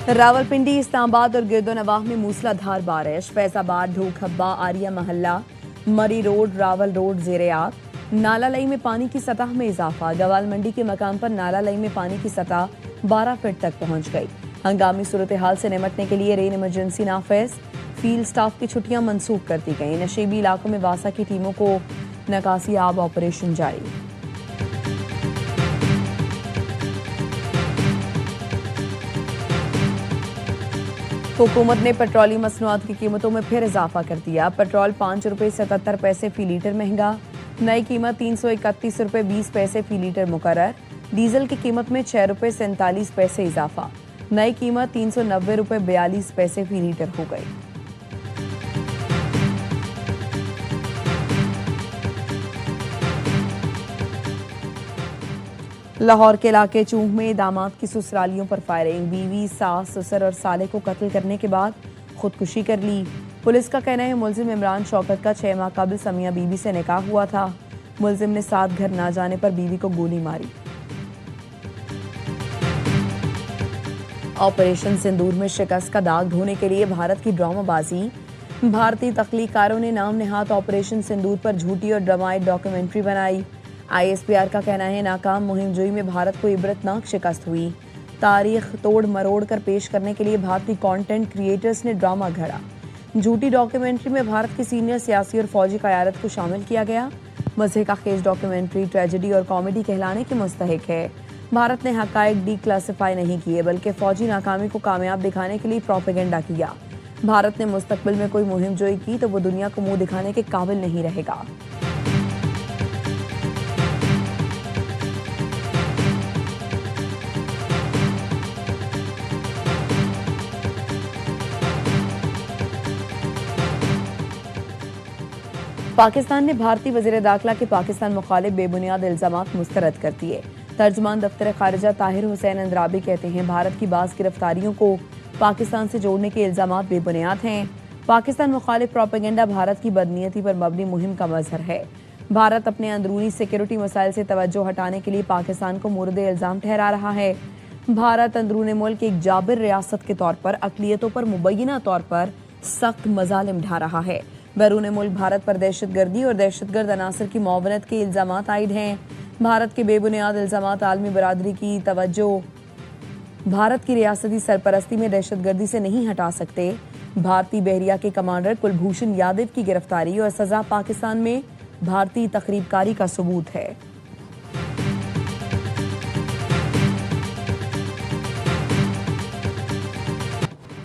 रावलपिंडी, इस्लामाबाद और गिरदोनवाह में मूसलाधार बारिश। फैजाबाद, ढोखब्बा, आरिया महल्ला, मरी रोड, रावल रोड जेरेआब। नाला लई में पानी की सतह में इजाफा। गवाल मंडी के मकाम पर नाला लई में पानी की सतह 12 फीट तक पहुंच गई। हंगामी सूरत हाल से निपटने के लिए रेन इमरजेंसी नाफिज। फील्ड स्टाफ की छुट्टियां मनसूख कर दी गई। नशीबी इलाकों में वासा की टीमों को नकासी आब ऑपरेशन जारी। हुकूमत ने पेट्रोलियम मसनूआत की कीमतों में फिर इजाफा कर दिया। पेट्रोल 5 रुपये 77 पैसे फी लीटर महंगा। नई कीमत 331 रुपये 20 पैसे फी लीटर मुकर्रर। डीजल की कीमत में 6 रुपये 47 पैसे इजाफा। नई कीमत 390 रुपये 42 पैसे फी लीटर हो गई। लाहौर के इलाके चूंग में दामाद की ससुरालियों पर फायरिंग। बीवी, सास, ससुर और साले को कत्ल करने के बाद खुदकुशी कर ली। पुलिस का कहना है मुलजिम इमरान शौकत का 6 माह कबल समिया बीबी से निकाह हुआ था। मुलजिम ने साथ घर ना जाने पर बीवी को गोली मारी। ऑपरेशन सिंदूर में शिकस्त का दाग धोने के लिए भारत की ड्रामाबाजी। भारतीय तख्लीकारों ने नाम नेहात ऑपरेशन सिंदूर पर झूठी और ड्रामाई डॉक्यूमेंट्री बनाई। ISPR का कहना है नाकाम मुहिमजोई में भारत को इबरतनाक शिकस्त हुई। तारीख तोड़ मरोड़ कर पेश करने के लिए भारतीय कंटेंट क्रिएटर्स ने ड्रामा घड़ा। झूठी डॉक्यूमेंट्री में भारत की सीनियर सियासी और फौजी क़यादत को शामिल किया गया। मज़े का खेज डॉक्यूमेंट्री ट्रेजेडी और कॉमेडी कहलाने की मुस्तहिक है। भारत ने हक़ाइक़ डीक्लासिफाई नहीं किए बल्कि फौजी नाकामी को कामयाब दिखाने के लिए प्रोपेगेंडा किया। भारत ने मुस्तकबिल में कोई मुहिमजोई की तो वो दुनिया को मुंह दिखाने के काबिल नहीं रहेगा। पाकिस्तान ने भारतीय वज़ीर दाखिला के पाकिस्तान मुखालिफ बेबुनियाद इल्ज़ामात मुस्तरद कर दिए। तर्जुमान दफ्तर खारिजा ताहिर हुसैन अंद्राबी कहते हैं भारत की बाज़ गिरफ्तारियों को पाकिस्तान से जोड़ने के इल्ज़ामात बेबुनियाद हैं। पाकिस्तान मुखालिफ प्रोपेगेंडा भारत की बदनीयती पर मबनी मुहिम का मज़हर है। भारत अपने अंदरूनी सिक्योरिटी मसाइल से तवज्जो हटाने के लिए पाकिस्तान को मोरद इल्ज़ाम ठहरा रहा है। भारत अंदरून मुल्क एक जाबिर रियासत के तौर पर अक़लियतों पर मुबैना तौर पर सख्त मज़ालिम ढा रहा है। बैरून मुल्क भारत पर दहशतगर्दी और दहशतगर्द अनासर की मुआवनत के इल्ज़ामात आयद हैं। भारत के बेबुनियाद इल्ज़ामात आलमी बरादरी की तवज्जो भारत की रियासती सरपरस्ती में दहशतगर्दी से नहीं हटा सकते। भारतीय बहरिया के कमांडर कुलभूषण यादव की गिरफ्तारी और सज़ा पाकिस्तान में भारतीय तखरीबकारी का सबूत है।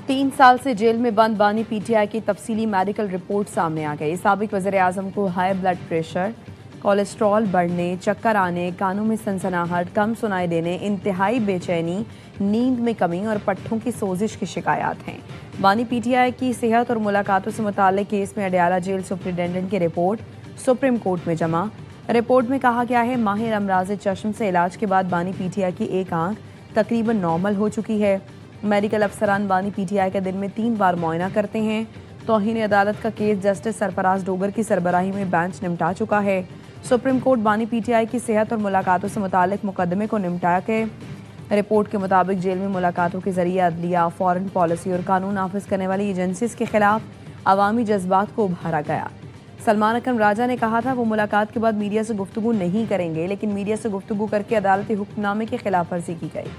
3 साल से जेल में बंद बानी PTI की तफसीली मेडिकल रिपोर्ट सामने आ गई। साबिक वज़ीर आज़म को हाई ब्लड प्रेशर, कोलेस्ट्रॉल बढ़ने, चक्कर आने, कानों में सनसनाहट, कम सुनाई देने, इंतहाई बेचैनी, नींद में कमी और पट्ठों की सोजिश की शिकायत हैं। बानी PTI की सेहत और मुलाकातों से मुताल्लिक केस में अडयाला जेल सुपरिटेंडेंट की रिपोर्ट सुप्रीम कोर्ट में जमा। रिपोर्ट में कहा गया है माहिर अमराज चश्म से इलाज के बाद बानी PTI की एक आंख तकरीबन नॉर्मल हो चुकी है। मेडिकल अफसरान बानी PTI के दिन में 3 बार मुआयना करते हैं। तौहीन अदालत का केस जस्टिस सरफराज डोगर की सरबराही में बेंच निपटा चुका है। सुप्रीम कोर्ट बानी PTI की सेहत और मुलाकातों से मुताल्लिक मुकदमे को निपटा के रिपोर्ट के मुताबिक जेल में मुलाकातों के जरिए अदलिया, फॉरेन पॉलिसी और कानून नाफिज करने वाली एजेंसीज के खिलाफ अवामी जज्बात को उभारा गया। सलमान अकरम राजा ने कहा था वो मुलाकात के बाद मीडिया से गुफ्तगू नहीं करेंगे, लेकिन मीडिया से गुफ्तगू करके अदालती हुक्मनामे की खिलाफ वर्जी की गई।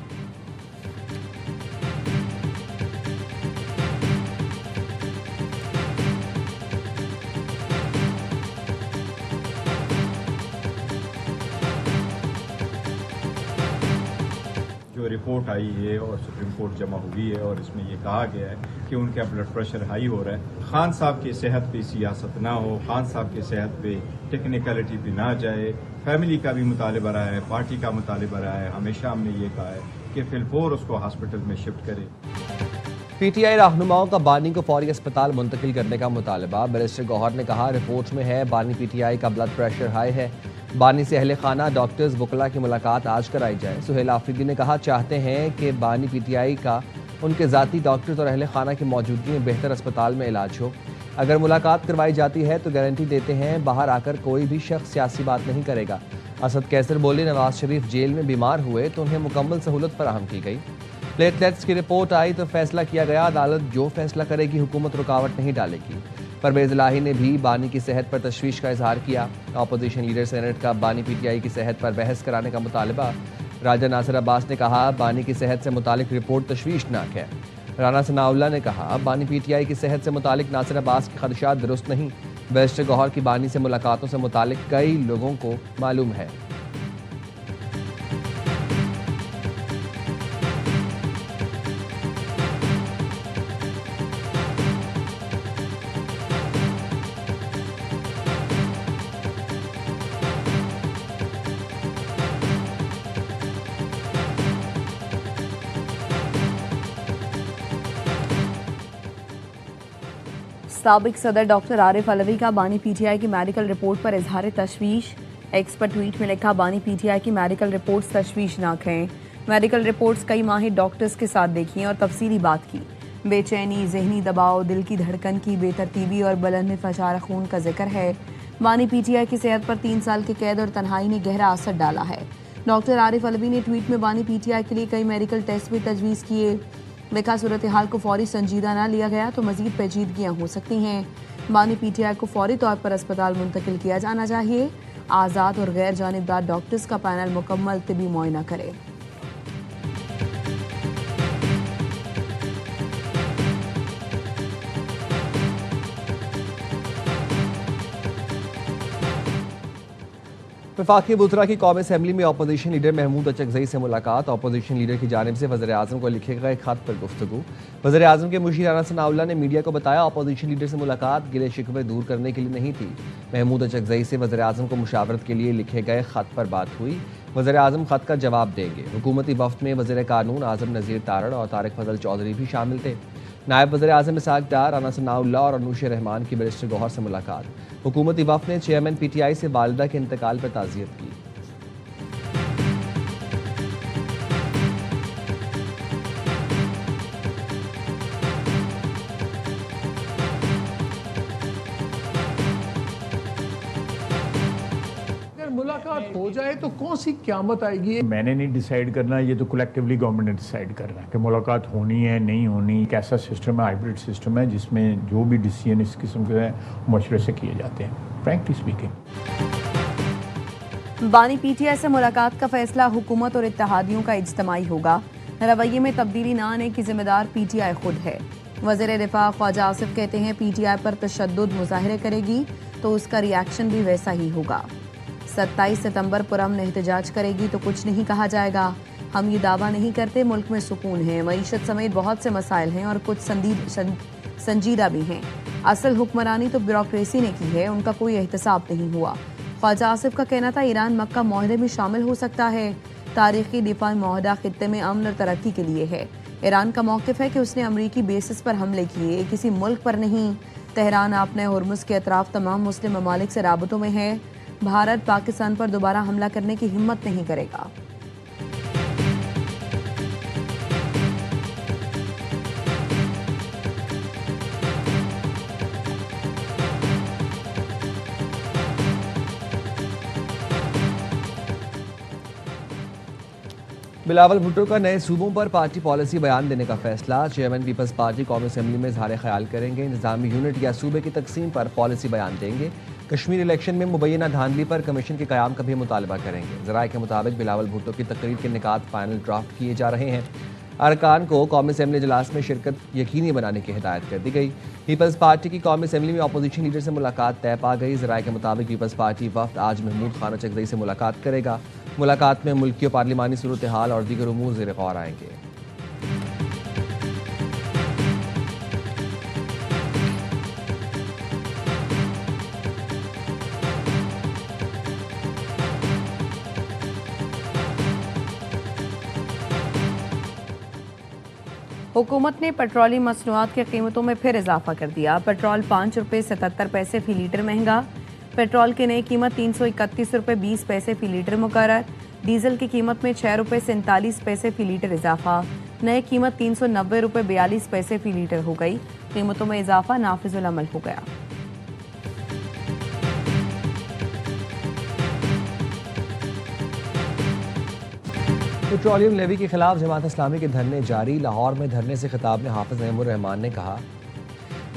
जो रिपोर्ट आई है और सुप्रीम कोर्ट जमा हुई है और इसमें ये कहा गया है कि उनका ब्लड प्रेशर हाई हो रहा है। खान साहब की सेहत पे सियासत ना हो, खान साहब की सेहत पे टेक्निकलिटी पे ना जाए। फैमिली का भी मुतालिबा रहा है, पार्टी का मुतालिबा रहा है। हमेशा हमने ये कहा है कि फिलफोर उसको हॉस्पिटल में शिफ्ट करे। PTI रहनुमाओं का बानी को फौरी अस्पताल मुंतकिल करने का मुतालबा। बैरिस्टर गौहर ने कहा रिपोर्ट में है बानी PTI का ब्लड प्रेशर हाई है। बानी से अहले खाना, डॉक्टर्स, वकला की मुलाकात आज कराई जाए। सुहेल आफरीदी ने कहा चाहते हैं कि बानी PTI का उनके ज़ाती डॉक्टर्स और अहले खाना की मौजूदगी में बेहतर अस्पताल में इलाज हो। अगर मुलाकात करवाई जाती है तो गारंटी देते हैं बाहर आकर कोई भी शख्स सियासी बात नहीं करेगा। असद कैसर बोले नवाज शरीफ जेल में बीमार हुए तो उन्हें मुकम्मल सहूलत फराहम की गई। प्लेटलेट्स की रिपोर्ट आई तो फैसला किया गया, अदालत जो फैसला करेगी हुकूमत रुकावट नहीं डालेगी। परवेज इलाही ने भी बानी की सेहत पर तशवीश का इजहार किया। अपोजिशन लीडर सेनेट का बानी पीटीआई की सेहत पर बहस कराने का मुतालबा। राजा नासिर अब्बास ने कहा बानी की सेहत से मुतालिक रिपोर्ट तशवीशनाक है। राना सनाउल्लाह ने कहा बानी पीटीआई की सेहत से मुतालिक नासिर अब्बास के खदशात दुरुस्त नहीं। बैरिस्टर गौहर की बानी से मुलाकातों से मुतालिक कई लोगों को मालूम है। साबिक सदर डॉक्टर आरिफ अलवी का बानी पीटीआई की मेडिकल रिपोर्ट पर इजहार तशवीश। एक्स पर ट्वीट में लिखा बानी पीटीआई की मेडिकल रिपोर्ट्स तशवीशनाक हैं। मेडिकल रिपोर्ट्स कई माहिर डॉक्टर्स के साथ देखी और तफसीली बात की। बेचैनी, जहनी दबाव, दिल की धड़कन की बेतरतीबी और बदन में फशार खून का जिक्र है। बानी पीटीआई की सेहत पर 3 साल की कैद और तन्हाई ने गहरा असर डाला है। डॉक्टर आरिफ अलवी ने ट्वीट में बानी पीटीआई के लिए कई मेडिकल टेस्ट भी तजवीज़ किए। लिखा सूरत हाल को फौरी संजीदा न लिया गया तो मजीद पेचीदगियाँ हो सकती हैं। बानी पीटीआई को फौरी तौर पर अस्पताल मुंतकिल किया जाना चाहिए। आज़ाद और गैर जानिबदार डॉक्टर्स का पैनल मुकम्मल तिबी मुआयना करे। वफाकी बुतरा की कौमी असम्बली में अपोजिशन लीडर महमूद अचकजई से मुलाकात। अपोजिशन लीडर की जानिब से वज़ीर आज़म को लिखे गए खत पर गुफ्तगू। वज़ीर आज़म के मुशीर राना सनाउल्लाह ने मीडिया को बताया अपोजिशन लीडर से मुलाकात गिले शिकवे दूर करने के लिए नहीं थी। महमूद अचकजई से वज़ीर आज़म को मुशावरत के लिए लिखे गए खत पर बात हुई। वज़ीर आज़म खत का जवाब देंगे। हुकूमती वफ्द में वज़ीर कानून आज़म नज़ीर तारड़ और तारिक फजल चौधरी भी शामिल थे। नायब वज़ीर आज़म इसाक डार, राना सनाउल्लाह और अनूश रहमान की बैरिस्टर गौहर से मुलाकात। हुकूमती वफ्द ने चेयरमैन पीटीआई से वालिदा के इंतकाल पर ताज़ियत की। मुलाकात हो जाए तो कौन सी क़यामत आएगी? मैंने नहीं डिसाइड करना, ये तो कलेक्टिवली गवर्नमेंट ने डिसाइड करना है कि मुलाकात होनी है नहीं होनी। एक ऐसा सिस्टम है, हाइब्रिड सिस्टम है, जिसमें जो भी डिसीजन इस किस्म के हैं मशवरे से किए जाते हैं, फ्रैंकली स्पीकिंग। बानी पीटीआई से मुलाकात का फैसला हुकूमत और इत्तेहादियों का इज्तिमाई होगा। रवैये में तब्दीली न आने की जिम्मेदार पीटीआई खुद है। वज़ीर दिफा ख्वाजा आसिफ कहते हैं पीटीआई पर तशद्दुद मुजाहिरे करेगी तो उसका रिएक्शन भी वैसा ही होगा। 27 सितंबर पुरअमन एहतजाज करेगी तो कुछ नहीं कहा जाएगा। हम ये दावा नहीं करते मुल्क में सुकून है। मईशत समेत बहुत से मसाइल हैं और कुछ संजीदा भी हैं। असल हुक्मरानी तो ब्यूरोक्रेसी ने की है, उनका कोई एहतसाब नहीं हुआ। ख्वाजा आसिफ का कहना था ईरान मक्का मुआहदे में शामिल हो सकता है। तारीखी दिफाई मुआहदा खित्ते में अमन और तरक्की के लिए है। ईरान का मौक़िफ़ है कि उसने अमरीकी बेसिस पर हमले किए, किसी मुल्क पर नहीं। तेहरान आपने हुर्मुज़ के अतराफ तमाम मुस्लिम ममालिक से राबतों में है। भारत पाकिस्तान पर दोबारा हमला करने की हिम्मत नहीं करेगा। बिलावल भुट्टो का नए सूबों पर पार्टी पॉलिसी बयान देने का फैसला। चेयरमैन पीपल्स पार्टी कौमी असम्बली में इज़हार ख्याल करेंगे। निज़ामी यूनिट या सूबे की तकसीम पर पॉलिसी बयान देंगे। कश्मीर इलेक्शन में मुबैना धांधली पर कमीशन के क़याम का भी मुतालबा करेंगे। ज़राए के मुताबिक बिलावल भुट्टो की तकरीर के निकात फाइनल ड्राफ्ट किए जा रहे हैं। अरकान को कौमी असम्बली इजलास में शिरकत यकीनी बनाने की हिदायत कर दी गई। पीपल्स पार्टी की कौमी असम्बली में अपोजिशन लीडर से मुलाकात तय पा गई। ज़राए के मुताबिक पीपल्स पार्टी वफ्द आज महमूद खान अचकजई से मुलाकात करेगा। मुलाकात में मुल्की और पार्लिमानी सूरत हाल और दीगर उमूर ज़ेर गौर आएंगे। हुकूमत ने पेट्रोलियम मसनूआत की कीमतों में फिर इजाफा कर दिया। पेट्रोल 5 रुपये 77 पैसे फी लीटर महंगा। पेट्रोल की नई कीमत 331 रुपये 20 पैसे फी लीटर मुकर्रर। डीजल की कीमत में 6 रुपये 47 पैसे फी लीटर इजाफा। नई कीमत 390 रुपये 42 पैसे फी लीटर हो गई। कीमतों में इजाफा नाफिजुल अमल हो गया। पेट्रोलियम लेवी के खिलाफ जमात इस्लामी के धरने जारी। लाहौर में धरने से खिताब में हाफिज नईमुर रहमान ने कहा,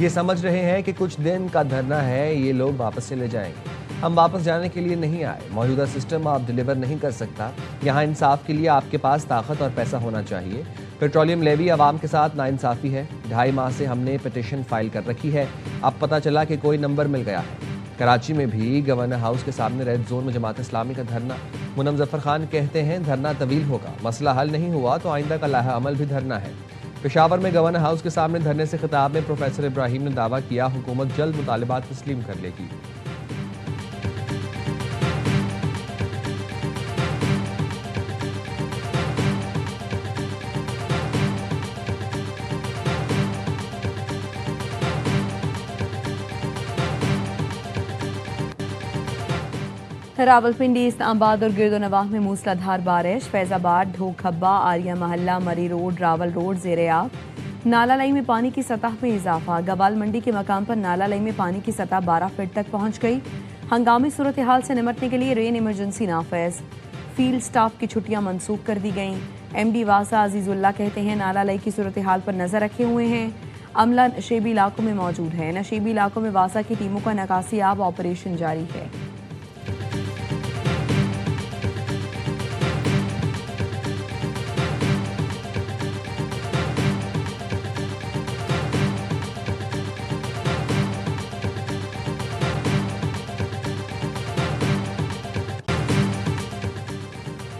ये समझ रहे हैं कि कुछ दिन का धरना है, ये लोग वापस चले जाएंगे। हम वापस जाने के लिए नहीं आए। मौजूदा सिस्टम आप डिलीवर नहीं कर सकता। यहाँ इंसाफ के लिए आपके पास ताकत और पैसा होना चाहिए। पेट्रोलियम लेवी आवाम के साथ नाइंसाफी है। 2.5 माह से हमने पिटीशन फाइल कर रखी है। अब पता चला कि कोई नंबर मिल गया है। कराची में भी गवर्नर हाउस के सामने रेड जोन में जमात इस्लामी का धरना। मुनम जफर खान कहते हैं, धरना तवील होगा, मसला हल नहीं हुआ तो आइंदा का लाहा अमल भी धरना है। पेशावर में गवर्नर हाउस के सामने धरने से खिताब में प्रोफेसर इब्राहिम ने दावा किया, हुकूमत जल्द मुतालिबात तस्लीम कर लेगी। रावलपिंडी, इस्लामाबाद और गिरदोनवाह में मूसलाधार बारिश। फैजाबाद, ढोखब्बा, आर्या महल्ला, मरी रोड, रावल रोड ज़ेरे-आब। नाला लाई में पानी की सतह में इजाफा। गवाल मंडी के मकाम पर नाला लाई में पानी की सतह 12 फीट तक पहुंच गई। हंगामी सूरत हाल से निमटने के लिए रेन इमरजेंसी नाफिज। फील्ड स्टाफ की छुट्टियां मनसूख कर दी गईं। MD वासा अजीजुल्लाह कहते हैं, नाला लाई की सूरत हाल पर नजर रखे हुए हैं। अमला नशेबी इलाकों में मौजूद है। नशेबी इलाकों में वासा की टीमों का निकासी आब ऑपरेशन जारी है।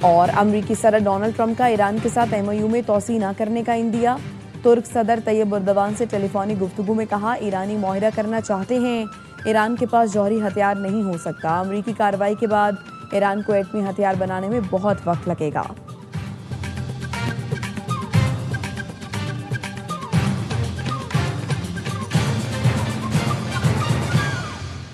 और अमरीकी सदर डोनाल्ड ट्रंप का ईरान के साथ MOU में तोसी न करने का इंदिया। तुर्क सदर तैयब उर्दवान से टेलीफोनिक गुफ्तगू में कहा, ईरानी मुआहिदा करना चाहते हैं, ईरान के पास जौहरी हथियार नहीं हो सकता। अमरीकी कार्रवाई के बाद ईरान को एटमी हथियार बनाने में बहुत वक्त लगेगा।